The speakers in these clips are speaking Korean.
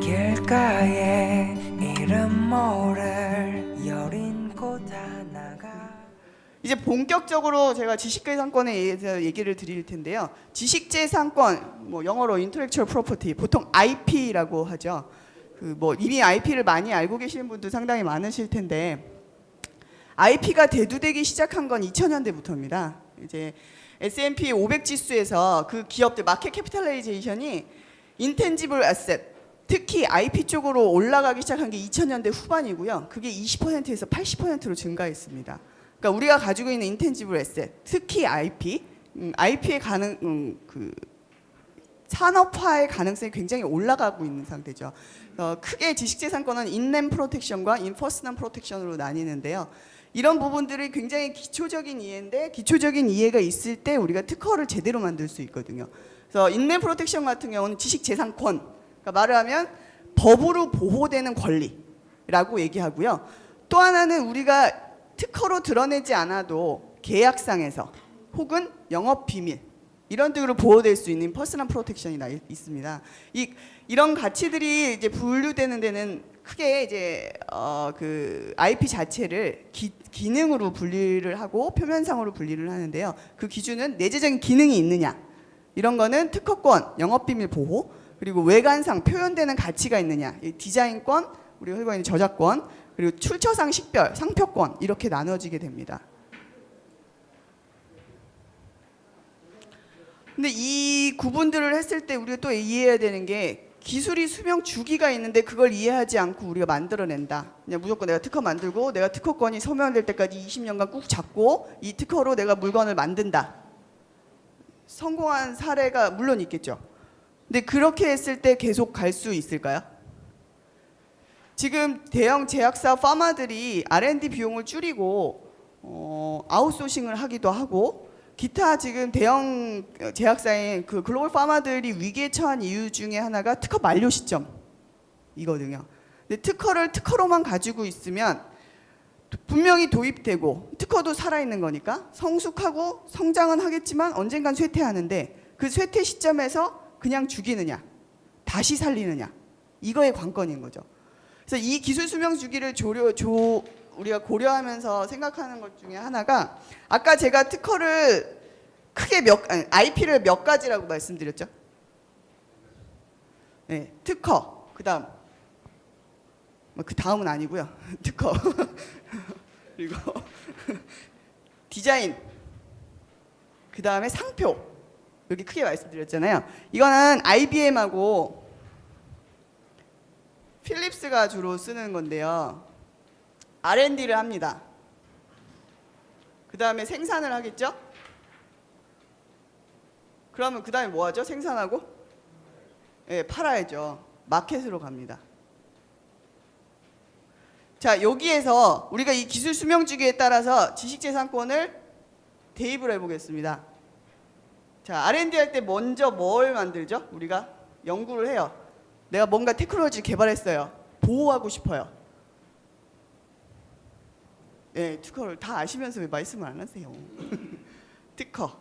길가에 이름 모를 여린 꽃 하나가. 이제 본격적으로 제가 지식재산권에 대해서 얘기를 드릴 텐데요. 지식재산권, 뭐 영어로 Intellectual Property, 보통 IP라고 하죠. 뭐 이미 IP를 많이 알고 계시는 분도 상당히 많으실 텐데, IP가 대두되기 시작한 건 2000년대부터입니다. 이제 S&P 500 지수에서 그 기업들 마켓 캐피탈라이제이션이 인텐지블 애셋, 특히 IP 쪽으로 올라가기 시작한 게 2000년대 후반이고요. 그게 20%에서 80%로 증가했습니다. 그러니까 우리가 가지고 있는 인텐지블 애셋, 특히 IP의 산업화의 가능성이 굉장히 올라가고 있는 상태죠. 크게 지식재산권은 인냄 프로텍션과 인퍼스넌 프로텍션으로 나뉘는데요. 이런 부분들이 굉장히 기초적인 이해인데, 기초적인 이해가 있을 때 우리가 특허를 제대로 만들 수 있거든요. 그래서 인냄 프로텍션 같은 경우는 지식재산권, 그러니까 말을 하면 법으로 보호되는 권리라고 얘기하고요. 또 하나는 우리가 특허로 드러내지 않아도 계약상에서 혹은 영업비밀 이런 등으로 보호될 수 있는 퍼스널 프로텍션이 있습니다. 이런 가치들이 이제 분류되는 데는 크게 이제 그 IP 자체를 기능으로 분리를 하고 표면상으로 분리를 하는데요. 그 기준은 내재적인 기능이 있느냐, 이런 거는 특허권, 영업비밀 보호, 그리고 외관상 표현되는 가치가 있느냐, 디자인권, 우리가 흔히 있는 저작권, 그리고 출처상 식별, 상표권, 이렇게 나눠지게 됩니다. 근데 이 구분들을 했을 때 우리가 또 이해해야 되는 게, 기술이 수명 주기가 있는데 그걸 이해하지 않고 우리가 만들어낸다. 그냥 무조건 내가 특허 만들고 내가 특허권이 소멸될 때까지 20년간 꾹 잡고 이 특허로 내가 물건을 만든다. 성공한 사례가 물론 있겠죠. 근데 그렇게 했을 때 계속 갈 수 있을까요? 지금 대형 제약사 파마들이 R&D 비용을 줄이고 아웃소싱을 하기도 하고, 기타 지금 대형 제약사인 그 글로벌 파마들이 위기에 처한 이유 중에 하나가 특허 만료 시점이거든요. 근데 특허를 특허로만 가지고 있으면 분명히 도입되고, 특허도 살아있는 거니까 성숙하고 성장은 하겠지만 언젠간 쇠퇴하는데, 그 쇠퇴 시점에서 그냥 죽이느냐, 다시 살리느냐, 이거의 관건인 거죠. 그래서 이 기술 수명 주기를 우리가 고려하면서 생각하는 것 중에 하나가, 아까 제가 특허를 크게 IP를 몇 가지라고 말씀드렸죠? 네, 특허, 그 다음은 아니고요. 특허 그리고 디자인, 그 다음에 상표, 이렇게 크게 말씀드렸잖아요. 이거는 IBM하고 필립스가 주로 쓰는 건데요. R&D를 합니다. 그 다음에 생산을 하겠죠? 그러면 그 다음에 뭐 하죠? 생산하고? 네, 팔아야죠. 마켓으로 갑니다. 자, 여기에서 우리가 이 기술 수명 주기에 따라서 지식재산권을 대입을 해보겠습니다. 자, R&D 할 때 먼저 뭘 만들죠? 우리가 연구를 해요. 내가 뭔가 테크놀로지 개발했어요. 보호하고 싶어요. 네, 특허를 다 아시면서 왜 말씀을 안 하세요? 특허.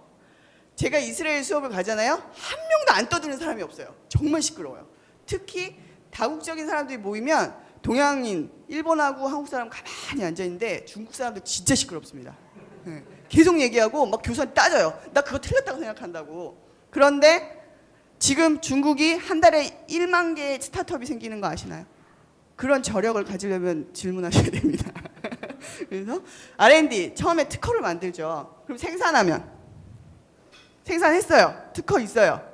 제가 이스라엘 수업을 가잖아요. 한 명도 안 떠드는 사람이 없어요. 정말 시끄러워요. 특히 다국적인 사람들이 모이면 동양인, 일본하고 한국 사람 가만히 앉아있는데 중국 사람들 진짜 시끄럽습니다. 네, 계속 얘기하고 막 교수한테 따져요. 나 그거 틀렸다고 생각한다고. 그런데 지금 중국이 한 달에 1만 개의 스타트업이 생기는 거 아시나요? 그런 저력을 가지려면 질문하셔야 됩니다. 그래서 R&D 처음에 특허를 만들죠. 그럼 생산했어요. 특허 있어요.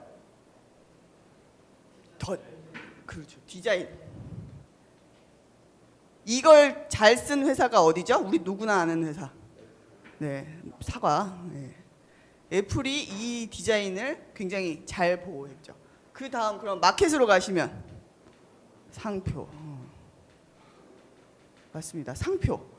그렇죠. 디자인. 이걸 잘 쓴 회사가 어디죠? 우리 누구나 아는 회사. 네, 사과. 네. 애플이 이 디자인을 굉장히 잘 보호했죠. 그 다음 그럼 마켓으로 가시면 상표. 맞습니다. 상표.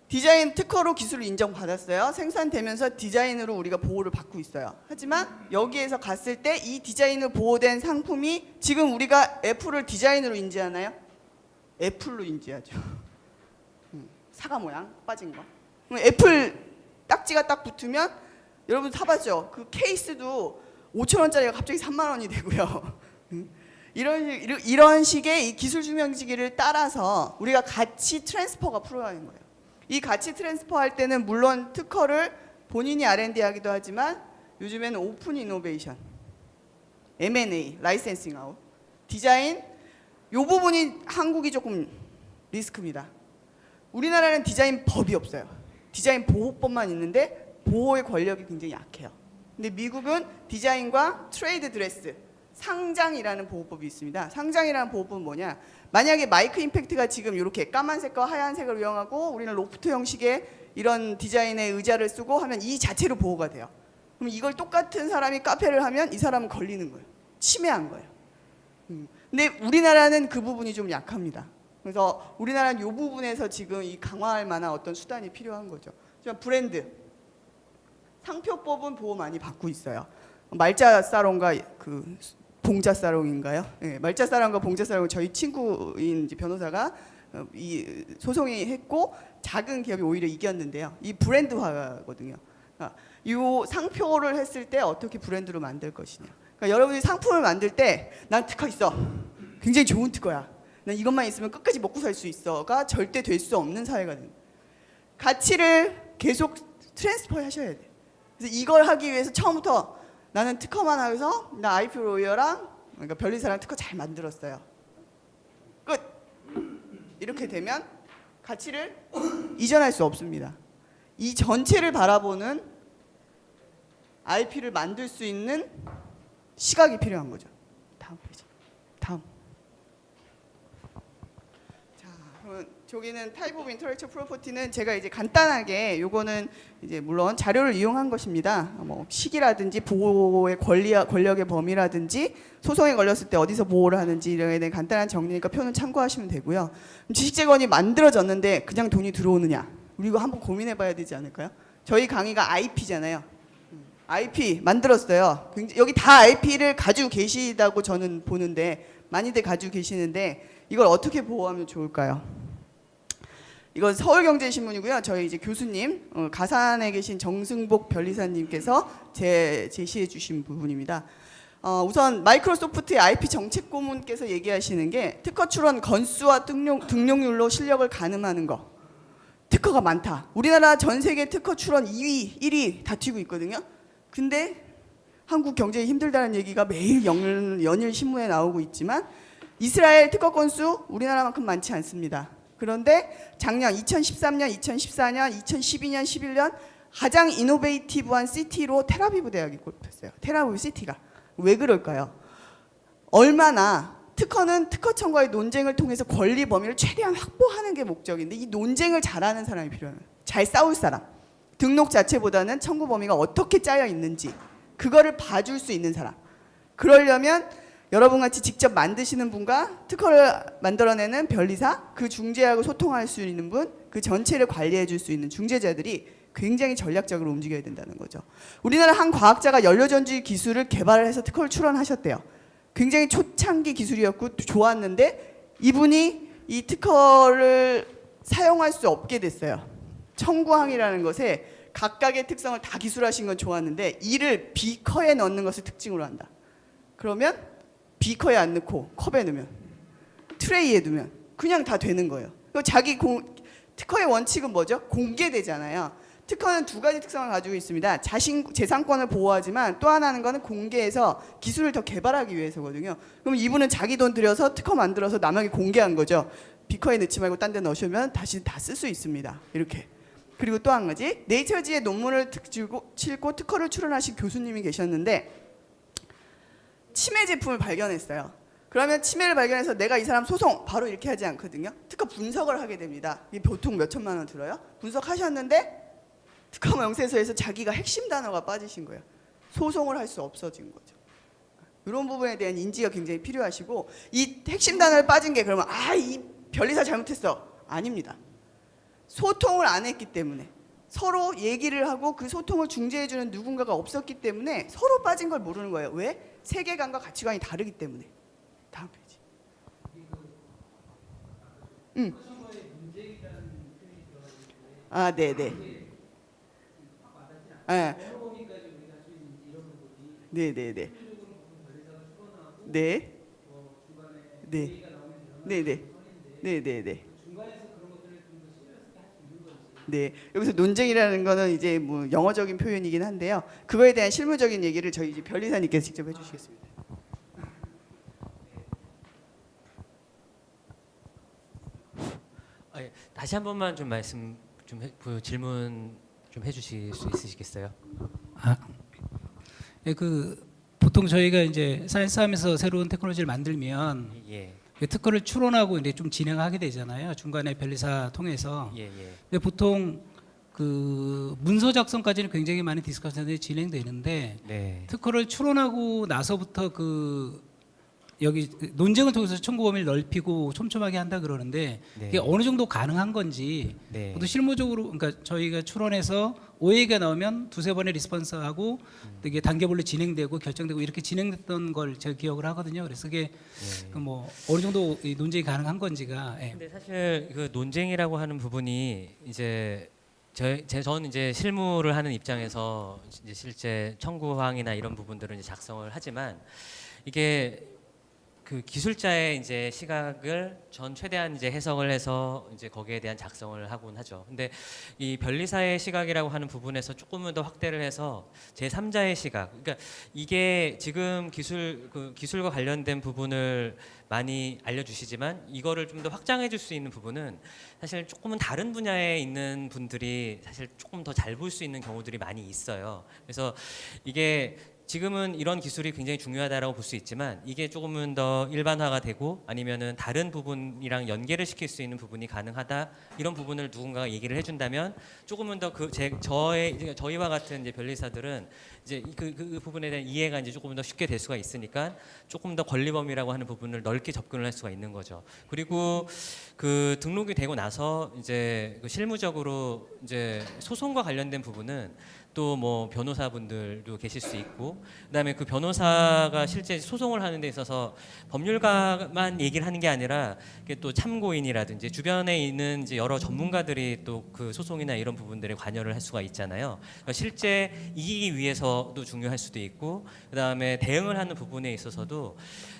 디자인 특허로 기술을 인정받았어요. 생산되면서 디자인으로 우리가 보호를 받고 있어요. 하지만 여기에서 갔을 때 이 디자인으로 보호된 상품이, 지금 우리가 애플을 디자인으로 인지하나요? 애플로 인지하죠. 사과 모양 빠진 거. 애플 딱지가 딱 붙으면 여러분 사봤죠? 그 케이스도 5천 원짜리가 갑자기 3만 원이 되고요. 이런 식의 이 기술 증명지기를 따라서 우리가 가치 트랜스퍼가 풀어가는 거예요. 이 가치 트랜스퍼 할 때는 물론 특허를 본인이 R&D 하기도 하지만 요즘에는 오픈 이노베이션, M&A, 라이센싱 아웃, 디자인 이 부분이 한국이 조금 리스크입니다. 우리나라는 디자인 법이 없어요. 디자인 보호법만 있는데 보호의 권력이 굉장히 약해요. 근데 미국은 디자인과 트레이드 드레스, 상장이라는 보호법이 있습니다. 상장이라는 보호법은 뭐냐? 만약에 마이크 임팩트가 지금 이렇게 까만색과 하얀색을 이용하고 우리는 로프트 형식의 이런 디자인의 의자를 쓰고 하면 이 자체로 보호가 돼요. 그럼 이걸 똑같은 사람이 카페를 하면 이 사람은 걸리는 거예요. 침해한 거예요. 근데 우리나라는 그 부분이 좀 약합니다. 그래서 우리나라는 이 부분에서 지금 이 강화할 만한 어떤 수단이 필요한 거죠. 브랜드, 상표법은 보호 많이 받고 있어요. 말자 사롱과 그 봉자 사롱인가요? 네, 말자 사롱과 봉자 사롱은 저희 친구인 변호사가 이 소송이 했고 작은 기업이 오히려 이겼는데요. 이 브랜드화거든요. 이 상표를 했을 때 어떻게 브랜드로 만들 것이냐. 그러니까 여러분이 상품을 만들 때 난 특허 있어. 굉장히 좋은 특허야. 난 이것만 있으면 끝까지 먹고 살 수 있어가 절대 될 수 없는 사회가 됩니다. 가치를 계속 트랜스퍼 하셔야 돼요. 그래서 이걸 하기 위해서 처음부터 나는 특허만 하면서 나 IP 로이어랑 그러니까 변리사랑 특허 잘 만들었어요. 끝. 이렇게 되면 가치를 이전할 수 없습니다. 이 전체를 바라보는 IP를 만들 수 있는 시각이 필요한 거죠. 다음 페이지. 다음. 자, 그러면 저기는 타입 오브 인터렉처 프로퍼티는 제가 이제 간단하게 요거는 이제 물론 자료를 이용한 것입니다. 뭐 시기라든지 보호의 권력의 범위라든지 소송에 걸렸을 때 어디서 보호를 하는지 이런 데 간단한 정리니까 표는 참고하시면 되고요. 지식재건이 만들어졌는데 그냥 돈이 들어오느냐? 우리 이거 한번 고민해봐야 되지 않을까요? 저희 강의가 IP잖아요. IP 만들었어요. 여기 다 IP를 가지고 계시다고 저는 보는데 많이들 가지고 계시는데 이걸 어떻게 보호하면 좋을까요? 이건 서울경제신문이고요. 저희 이제 교수님 가산에 계신 정승복 변리사님께서 제시해 주신 부분입니다. 우선 마이크로소프트의 IP 정책 고문께서 얘기하시는 게 특허 출원 건수와 등록률로 실력을 가늠하는 거. 특허가 많다. 우리나라 전 세계 특허 출원 2위, 1위 다투고 있거든요. 근데 한국 경제에 힘들다는 얘기가 매일 연일 신문에 나오고 있지만 이스라엘 특허 건수 우리나라만큼 많지 않습니다. 그런데 작년 2013년, 2014년, 2012년, 11년 가장 이노베이티브한 시티로 텔아비브 대학이 꼽혔어요. 텔아비브 시티가. 왜 그럴까요? 얼마나 특허는 특허 청구와의 논쟁을 통해서 권리 범위를 최대한 확보하는 게 목적인데 이 논쟁을 잘하는 사람이 필요해요. 잘 싸울 사람. 등록 자체보다는 청구 범위가 어떻게 짜여 있는지 그거를 봐줄 수 있는 사람. 그러려면 여러분같이 직접 만드시는 분과 특허를 만들어내는 변리사, 그 중재하고 소통할 수 있는 분, 그 전체를 관리해 줄 수 있는 중재자들이 굉장히 전략적으로 움직여야 된다는 거죠. 우리나라 한 과학자가 연료전지 기술을 개발해서 특허를 출원하셨대요. 굉장히 초창기 기술이었고 좋았는데 이분이 이 특허를 사용할 수 없게 됐어요. 청구항이라는 것에 각각의 특성을 다 기술하신 건 좋았는데 이를 비커에 넣는 것을 특징으로 한다. 그러면 비커에 안 넣고 컵에 넣으면 트레이에 두면 그냥 다 되는 거예요. 자기 특허의 원칙은 뭐죠? 공개되잖아요. 특허는 두 가지 특성을 가지고 있습니다. 재산권을 보호하지만 또 하나는 거는 공개해서 기술을 더 개발하기 위해서거든요. 그럼 이분은 자기 돈 들여서 특허 만들어서 남에게 공개한 거죠. 비커에 넣지 말고 딴 데 넣으시면 다시 다 쓸 수 있습니다. 이렇게. 그리고 또 한 가지 네이처지에 논문을 싣고 특허를 출원하신 교수님이 계셨는데 치매 제품을 발견했어요. 그러면 치매를 발견해서 내가 이 사람 소송 바로 이렇게 하지 않거든요. 특허 분석을 하게 됩니다. 이게 보통 몇 천만 원 들어요. 분석하셨는데 특허 명세서에서 자기가 핵심 단어가 빠지신 거예요. 소송을 할 수 없어진 거죠. 이런 부분에 대한 인지가 굉장히 필요하시고 이 핵심 단어를 빠진 게 그러면 이 변리사 잘못했어. 아닙니다. 소통을 안 했기 때문에 서로 얘기를 하고 그 소통을 중재해주는 누군가가 없었기 때문에 서로 빠진 걸 모르는 거예요. 왜? 세계관과 가치관이 다르기 때문에. 다음 페이지. 네네. 네. 네, 네, 네. 네. 네. 네, 네. 네, 네, 네. 네, 여기서 논쟁이라는 거는 이제 뭐 영어적인 표현이긴 한데요. 그거에 대한 실무적인 얘기를 저희 이제 변리사님께서 직접 해주시겠습니다. 예, 다시 한 번만 좀 말씀 그 질문 좀 해주실 수 있으시겠어요? 아, 예, 그 보통 저희가 이제 사이언스함에서 새로운 테크놀로지를 만들면 예, 그 특허를 추론하고 이제 좀 진행하게 되잖아요. 중간에 변리사 통해서. 예, 예, 근데 보통 그 문서 작성까지는 굉장히 많은 디스커션이 진행되는데 네, 특허를 추론하고 나서부터 그 여기 논쟁을 통해서 청구 범위를 넓히고 촘촘하게 한다 그러는데 네. 이게 어느 정도 가능한 건지 네. 또 실무적으로 그러니까 저희가 추론해서 오해가 나오면 두세 번의 리스폰스하고 이게 단계별로 진행되고 결정되고 이렇게 진행됐던 걸 제가 기억을 하거든요. 그래서 그게 네. 그 뭐 어느 정도 이 논쟁이 가능한 건지가 예. 근데 사실 그 논쟁이라고 하는 부분이 이제 저는 이제 실무를 하는 입장에서 이제 실제 청구항이나 이런 부분들은 이제 작성을 하지만 이게 그 기술자의 이제 시각을 전 최대한 이제 해석을 해서 이제 거기에 대한 작성을 하곤 하죠. 근데 이 변리사의 시각이라고 하는 부분에서 조금은 더 확대를 해서 제3자의 시각. 그러니까 이게 지금 기술과 관련된 부분을 많이 알려주시지만 이거를 좀 더 확장해 줄 수 있는 부분은 사실 조금은 다른 분야에 있는 분들이 사실 조금 더 잘 볼 수 있는 경우들이 많이 있어요. 그래서 이게 지금은 이런 기술이 굉장히 중요하다라고 볼 수 있지만 이게 조금은 더 일반화가 되고 아니면은 다른 부분이랑 연계를 시킬 수 있는 부분이 가능하다 이런 부분을 누군가가 얘기를 해준다면 조금은 더 저희와 같은 이제 변리사들은 이제 그 부분에 대한 이해가 이제 조금 더 쉽게 될 수가 있으니까 조금 더 권리 범위라고 하는 부분을 넓게 접근을 할 수가 있는 거죠. 그리고 그 등록이 되고 나서 이제 그 실무적으로 이제 소송과 관련된 부분은 또 뭐 변호사분들도 계실 수 있고 그다음에 그 변호사가 실제 소송을 하는 데 있어서 법률가만 얘기를 하는 게 아니라 이게 또 참고인이라든지 주변에 있는 이제 여러 전문가들이 또 그 소송이나 이런 부분들에 관여를 할 수가 있잖아요. 그러니까 실제 이기기 위해서도 중요할 수도 있고 그다음에 대응을 하는 부분에 있어서도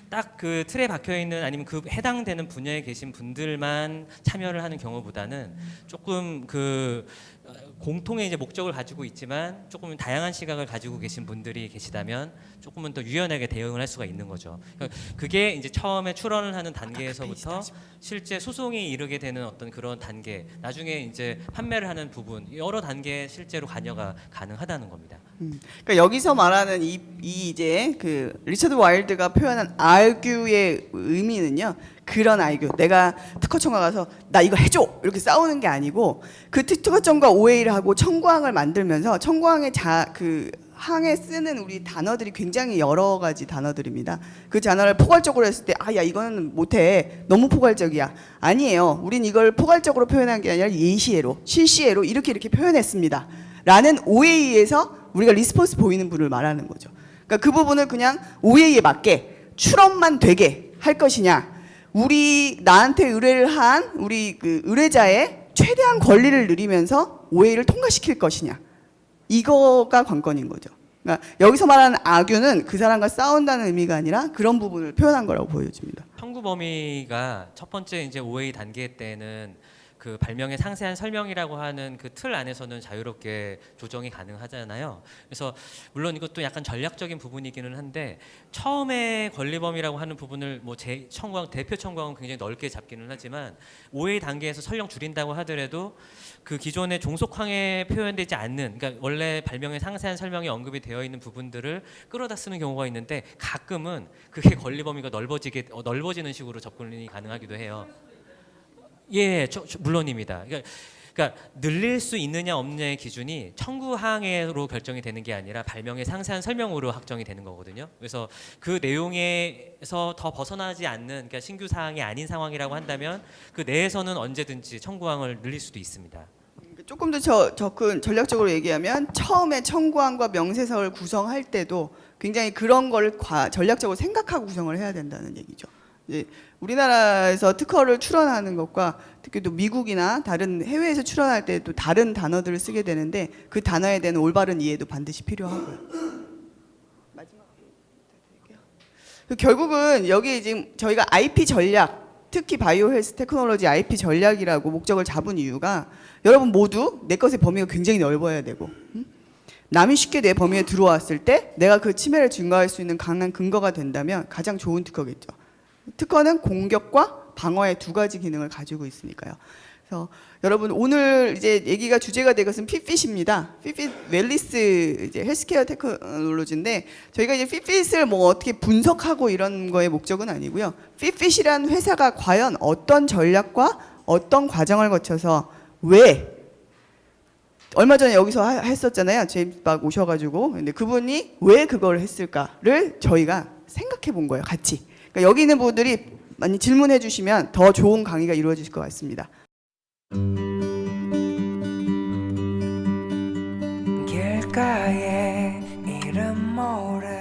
딱 그 틀에 박혀 있는 아니면 그 해당되는 분야에 계신 분들만 참여를 하는 경우보다는 조금 그 공통의 이제 목적을 가지고 있지만 조금 다양한 시각을 가지고 계신 분들이 계시다면 조금은 더 유연하게 대응을 할 수가 있는 거죠. 그러니까 그게 이제 처음에 출원을 하는 단계에서부터 실제 소송이 이르게 되는 어떤 그런 단계, 나중에 이제 판매를 하는 부분 여러 단계에 실제로 관여가 가능하다는 겁니다. 그러니까 여기서 말하는 이 이제 그 리처드 와일드가 표현한 argue의 의미는요. 그런 argue. 내가 특허청과 가서 나 이거 해줘 이렇게 싸우는 게 아니고 그 특허청과 OA를 하고 청구항을 만들면서 청구항의 그 항에 쓰는 우리 단어들이 굉장히 여러 가지 단어들입니다. 그 단어를 포괄적으로 했을 때 야 이거는 못해 너무 포괄적이야. 아니에요. 우린 이걸 포괄적으로 표현한 게 아니라 예시예로 실시예로 이렇게 표현했습니다. 라는 OA에서 우리가 리스폰스 보이는 분을 말하는 거죠. 그러니까 그 부분을 그냥 OA에 맞게 출원만 되게 할 것이냐, 나한테 의뢰를 한 우리 그 의뢰자의 최대한 권리를 누리면서 OA를 통과시킬 것이냐, 이거가 관건인 거죠. 그러니까 여기서 말하는 악유는 그 사람과 싸운다는 의미가 아니라 그런 부분을 표현한 거라고 보여집니다. 청구 범위가 첫 번째 이제 OA 단계 때는 그 발명의 상세한 설명이라고 하는 그 틀 안에서는 자유롭게 조정이 가능하잖아요. 그래서 물론 이것도 약간 전략적인 부분이기는 한데 처음에 권리 범위라고 하는 부분을 뭐 대표 청구항은 굉장히 넓게 잡기는 하지만 OA 단계에서 설령 줄인다고 하더라도 그 기존의 종속항에 표현되지 않는, 그러니까 원래 발명의 상세한 설명이 언급이 되어 있는 부분들을 끌어다 쓰는 경우가 있는데 가끔은 그게 권리 범위가 넓어지는 식으로 접근이 가능하기도 해요. 예, 물론입니다. 그러니까 늘릴 수 있느냐 없느냐의 기준이 청구항으로 결정이 되는 게 아니라 발명의 상세한 설명으로 확정이 되는 거거든요. 그래서 그 내용에서 더 벗어나지 않는, 그러니까 신규 사항이 아닌 상황이라고 한다면 그 내에서는 언제든지 청구항을 늘릴 수도 있습니다. 조금 더 접근 전략적으로 얘기하면 처음에 청구항과 명세서를 구성할 때도 굉장히 그런 걸 전략적으로 생각하고 구성을 해야 된다는 얘기죠. 이제 우리나라에서 특허를 출원하는 것과 특히 또 미국이나 다른 해외에서 출원할 때 또 다른 단어들을 쓰게 되는데 그 단어에 대한 올바른 이해도 반드시 필요하고요. 결국은 여기 지금 저희가 IP 전략, 특히 바이오 헬스 테크놀로지 IP 전략이라고 목적을 잡은 이유가 여러분 모두 내 것의 범위가 굉장히 넓어야 되고 남이 쉽게 내 범위에 들어왔을 때 내가 그 침해를 증가할 수 있는 강한 근거가 된다면 가장 좋은 특허겠죠. 특허는 공격과 방어의 두 가지 기능을 가지고 있으니까요. 그래서 여러분 오늘 이제 얘기가 주제가 된 것은 핏핏입니다. 핏핏 웰리스 이제 헬스케어 테크놀로지인데 저희가 이제 핏핏을 뭐 어떻게 분석하고 이런 거의 목적은 아니고요. 핏핏이란 회사가 과연 어떤 전략과 어떤 과정을 거쳐서 왜 얼마 전에 여기서 했었잖아요. 제임스 박 오셔가지고 근데 그분이 왜 그걸 했을까를 저희가 생각해 본 거예요. 같이. 그러니까 여기 있는 분들이 많이 질문해 주시면 더 좋은 강의가 이루어질 것 같습니다. 길가에 이름 모를